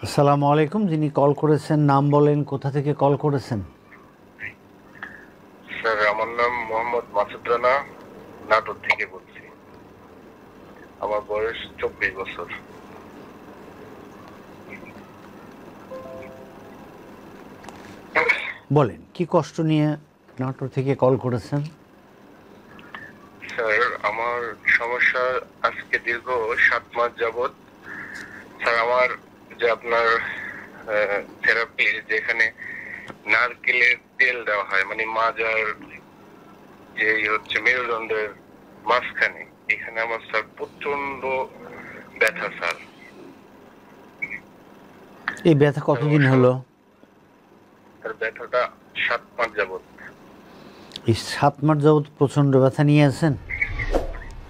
আসসালামু আলাইকুম। যিনি কল করেছেন নাম বলেন, কোথা থেকে কল করেছেন? স্যার আমার নাম মোহাম্মদ মাসুদ রানা, নাটোর থেকে বলছি। আমার বয়স 24 বছর। বলেন কি কষ্ট নিয়ে নাটোর থেকে কল করেছেন? স্যার আমার সমস্যা আজকে দীর্ঘ 7 মাস যাবত। স্যার আমার যে আপনার থেরাপি, যেখানে নারকেলের তেল দেওয়া হয়, মানে মাজার যে হচ্ছে মেরুদণ্ডের মাঝখানে, এখানে আমার স্যার প্রচন্ড ব্যথা স্যার। এই ব্যথা কতদিন হলো? স্যার ব্যথাটা 7 মাস যাবত। এই 7 মাস যাবত প্রচণ্ড ব্যথা নিয়ে আছেন?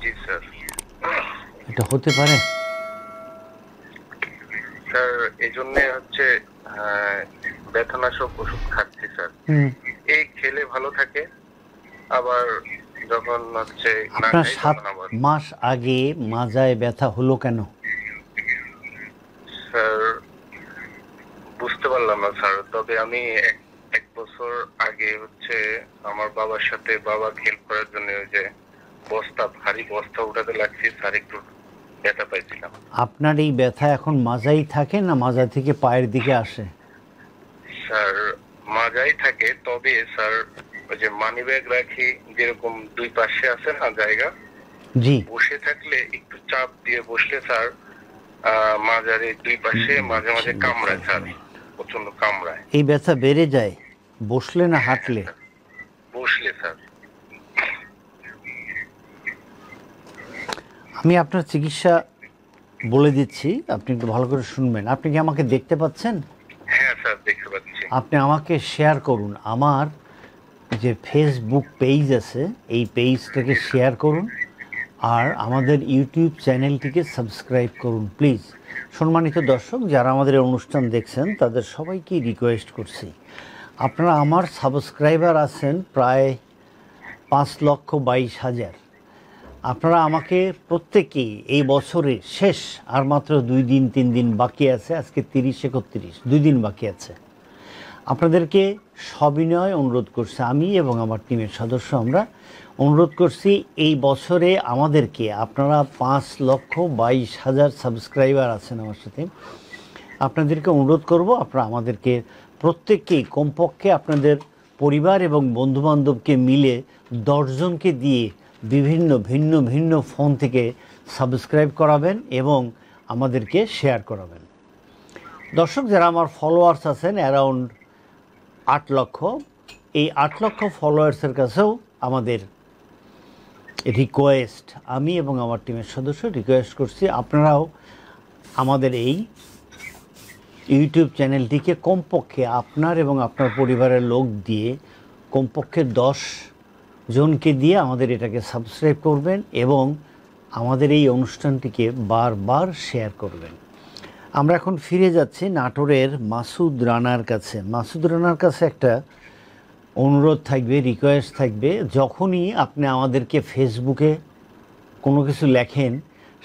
জি স্যার। এটা হতে পারে স্যার এই জন্য হচ্ছে ব্যথানাশক ওষুধ খাচ্ছি স্যার। এই খেলে ভালো থাকে, আবার যখন হচ্ছে আপনার 7 মাস আগে মাজায় ব্যথা হলো কেন? স্যার বুঝতে পারলাম না স্যার, তবে আমি এক বছর আগে হচ্ছে আমার বাবার সাথে বাবাকে হেল্প করার জন্য ওই যে ভারী বস্তা উঠাতে লাগছি স্যার, একটু ব্যথা পাইছিলাম। আপনার এই ব্যথা এখন মাজাই থাকে না মাজা থেকে পায়ের দিকে আসে? স্যার মাজাই থাকে, তবে স্যার ওই যে মানি ব্যাগ রাখি যেরকম দুই পাশে আছে না জায়গা, জি, বসে থাকলে একটু চাপ দিয়ে বসলে স্যার মাজারে দুই পাশে মাঝে মাঝে কামড়ায় স্যার, প্রচন্ড কামড়ায়। এই ব্যথা বেড়ে যায় বসলে না হাঁটলে? বসলে স্যার। আমি আপনার চিকিৎসা বলে দিচ্ছি, আপনি একটু ভালো করে শুনবেন। আপনি কি আমাকে দেখতে পাচ্ছেন? হ্যাঁ স্যার দেখতে পাচ্ছি। আপনি আমাকে শেয়ার করুন, আমার যে ফেসবুক পেজ আছে এই পেজটাকে শেয়ার করুন, আর আমাদের ইউটিউব চ্যানেলটিকে সাবস্ক্রাইব করুন প্লিজ। সম্মানিত দর্শক যারা আমাদের অনুষ্ঠান দেখছেন তাদের সবাইকেই রিকোয়েস্ট করছি, আপনারা আমার সাবস্ক্রাইবার আছেন প্রায় 5,22,000। আপনারা আমাকে প্রত্যেকেই এই বছরের শেষ আর মাত্র 2-3 দিন বাকি আছে, আজকে 30-31, 2 দিন বাকি আছে। আপনাদেরকে সবিনয় অনুরোধ করছি, আমি এবং আমার টিমের সদস্য আমরা অনুরোধ করছি, এই বছরে আমাদেরকে, আপনারা 5,22,000 সাবস্ক্রাইবার আছেন আমার সাথে, আপনাদেরকে অনুরোধ করব আপনারা আমাদেরকে প্রত্যেককেই কমপক্ষে আপনাদের পরিবার এবং বন্ধুবান্ধবকে মিলে 10 জনকে দিয়ে বিভিন্ন ভিন্ন ভিন্ন ফোন থেকে সাবস্ক্রাইব করাবেন এবং আমাদেরকে শেয়ার করাবেন। দর্শক যারা আমার ফলোয়ার্স আছেন অ্যারাউন্ড 8 লক্ষ, এই 8 লক্ষ ফলোয়ার্সের কাছেও আমাদের রিকোয়েস্ট, আমি এবং আমার টিমের সদস্য রিকোয়েস্ট করছি, আপনারাও আমাদের এই ইউটিউব চ্যানেলটিকে কমপক্ষে আপনার এবং আপনার পরিবারের লোক দিয়ে, কমপক্ষে 10 জনকে দিয়ে আমাদের এটাকে সাবস্ক্রাইব করবেন এবং আমাদের এই অনুষ্ঠানটিকে বারবার শেয়ার করবেন। আমরা এখন ফিরে যাচ্ছি নাটোরের মাসুদ রানার কাছে। মাসুদ রানার কাছে একটা অনুরোধ থাকবে, রিকোয়েস্ট থাকবে, যখনই আপনি আমাদেরকে ফেসবুকে কোনো কিছু লেখেন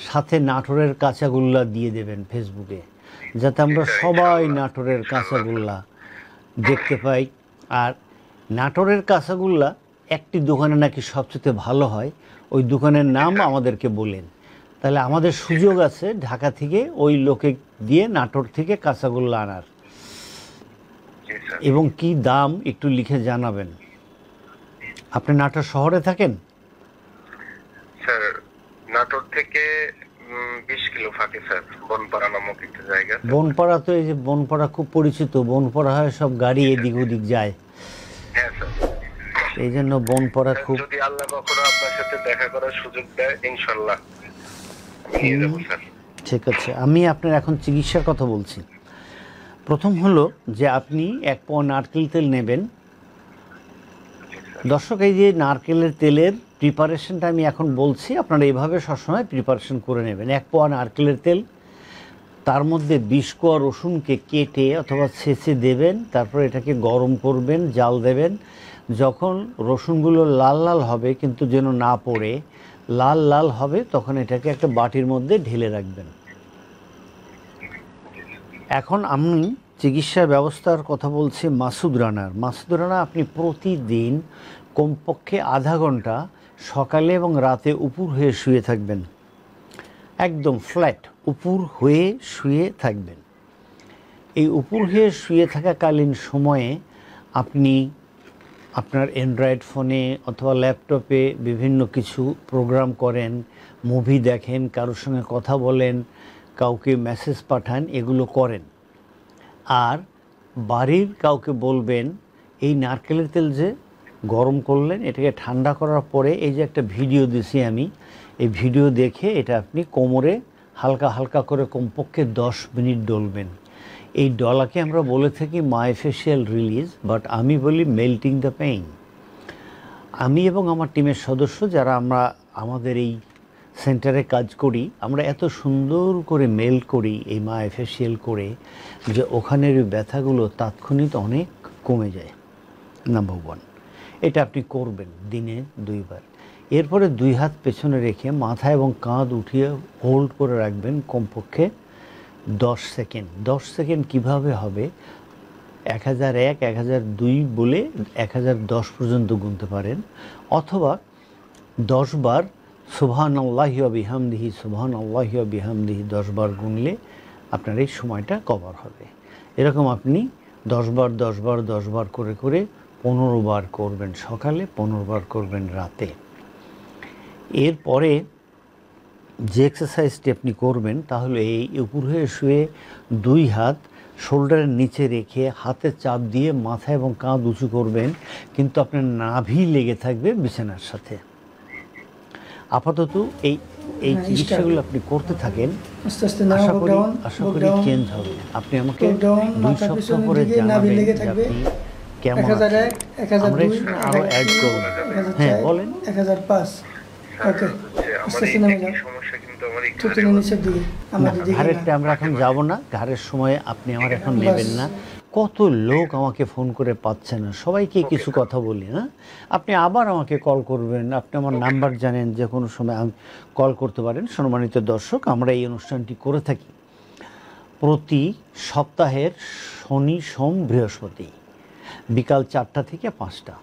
সাথে নাটোরের কাঁচাগোল্লা দিয়ে দেবেন ফেসবুকে, যাতে আমরা সবাই নাটোরের কাঁচাগোল্লা দেখতে পাই। আর নাটোরের কাঁচাগোল্লা একটি দোকানে নাকি সবচেয়ে ভালো হয়, ওই দোকানের নাম আমাদেরকে বলেন, তাহলে আমাদের সুযোগ আছে ঢাকা থেকে ওই লোকে দিয়ে নাটোর থেকে কাঁচাগোল্লা আনার। এবং কি দাম একটু লিখে জানাবেন। আপনি নাটোর শহরে থাকেন? স্যার নাটোর থেকে 20 কিলো ফাঁকে স্যার, বনপাড়া নামক একটা জায়গা। বনপাড়া তো এই যে বনপাড়া খুব পরিচিত, বনপাড়া হয় সব গাড়ি এদিক ওদিক যায়। হ্যাঁ স্যার। এই জন্য বনপাড়া খুব, যদি আল্লাহ কখনো আপনার সাথে দেখা করার সুযোগ দেয় ইনশাল্লাহ আমি নিয়ে যাবো স্যার। ঠিক আছে, আমি আপনার এখন চিকিৎসার কথা বলছি। প্রথম হলো যে আপনি 1 পোয়া নারকেল তেল নেবেন। দর্শক এই যে নারকেলের তেলের প্রিপারেশনটা আমি এখন বলছি, আপনারা এইভাবে সবসময় প্রিপারেশন করে নেবেন। 1 পোয়া নারকেলের তেল, তার মধ্যে 20 কোয়া রসুনকে কেটে অথবা ছেঁচে দেবেন, তারপর এটাকে গরম করবেন, জাল দেবেন। যখন রসুনগুলো লাল লাল হবে, কিন্তু যেন না পড়ে, লাল লাল হবে, তখন এটাকে একটা বাটির মধ্যে ঢেলে রাখবেন। এখন আমি চিকিৎসা ব্যবস্থার কথা বলছি মাসুদ রানার। মাসুদ রানা আপনি প্রতিদিন কমপক্ষে আধা ঘন্টা সকালে এবং রাতে উপুর হয়ে শুয়ে থাকবেন, একদম ফ্ল্যাট উপুর হয়ে শুয়ে থাকবেন। এই উপুর হয়ে শুয়ে থাকাকালীন সময়ে আপনি আপনার অ্যান্ড্রয়েড ফোনে অথবা ল্যাপটপে বিভিন্ন কিছু প্রোগ্রাম করেন, মুভি দেখেন, কারোর সঙ্গে কথা বলেন, কাউকে মেসেজ পাঠান, এগুলো করেন। আর বাড়ির কাউকে বলবেন এই নারকেলের তেল যে গরম করলেন এটাকে ঠান্ডা করার পরে এই যে একটা ভিডিও দিছি আমি, এই ভিডিও দেখে এটা আপনি কোমরে হালকা হালকা করে কমপক্ষে 10 মিনিট ডলবেন। এই ডলাকে আমরা বলে থাকি মায়োফেশিয়াল রিলিজ, বাট আমি বলি মেল্টিং দ্য পেইন। আমি এবং আমার টিমের সদস্য যারা আমরা আমাদের এই সেন্টারে কাজ করি, আমরা এত সুন্দর করে মেল্ট করি এই মায়োফেশিয়াল করে যে ওখানের ওই ব্যথাগুলো তাৎক্ষণিক অনেক কমে যায়। নাম্বার 1, এটা আপনি করবেন দিনে 2 বার। এরপরে 2 হাত পেছনে রেখে মাথা এবং কাঁধ উঠিয়ে হোল্ড করে রাখবেন কমপক্ষে 10 সেকেন্ড। 10 সেকেন্ড কীভাবে হবে? 1001, 1002 বলে 1010 পর্যন্ত গুনতে পারেন, অথবা 10 বার সুবহানাল্লাহি ওয়া বিহামদিহি সুবহানাল্লাহি ওয়া বিহামদিহি 10 বার গুনলে আপনার এই সময়টা কভার হবে। এরকম আপনি 10 বার 10 বার 10 বার করে করে 15 বার করবেন সকালে, 15 বার করবেন রাতে। এরপরে যে এক্সারসাইজটি আপনি করবেন তাহলে এই উপর হয়ে শুয়ে 2 হাত শোল্ডারের নিচে রেখে হাতে চাপ দিয়ে মাথা এবং কাঁধ উঁচু করবেন, কিন্তু আপনার নাভি লেগে থাকবে বিছানার সাথে। আপাতত এই এই চিকিৎসাগুলো আপনি করতে থাকেন, আশা করি চেঞ্জ হবে। আপনি আমাকে 2 সপ্তাহ পরে জানাবেন যে আপনি কেমন আছেন। আমরা আরও অ্যাড করব। হ্যাঁ বলেন। 1005। ওকে, সমস্যা কিন্তু আমার ঘাড়েরটা আমরা এখন যাব না, ঘাড়ের সময় আপনি আমার এখন নেবেন না। কত লোক আমাকে ফোন করে পাচ্ছে না, সবাইকে কিছু কথা বলি। হ্যাঁ, আপনি আবার আমাকে কল করবেন, আপনি আমার নাম্বার জানেন, যে কোনো সময় কল করতে পারেন। সম্মানিত দর্শক, আমরা এই অনুষ্ঠানটি করে থাকি প্রতি সপ্তাহের শনি, সোম, বৃহস্পতি বিকাল 4টা থেকে 5টা।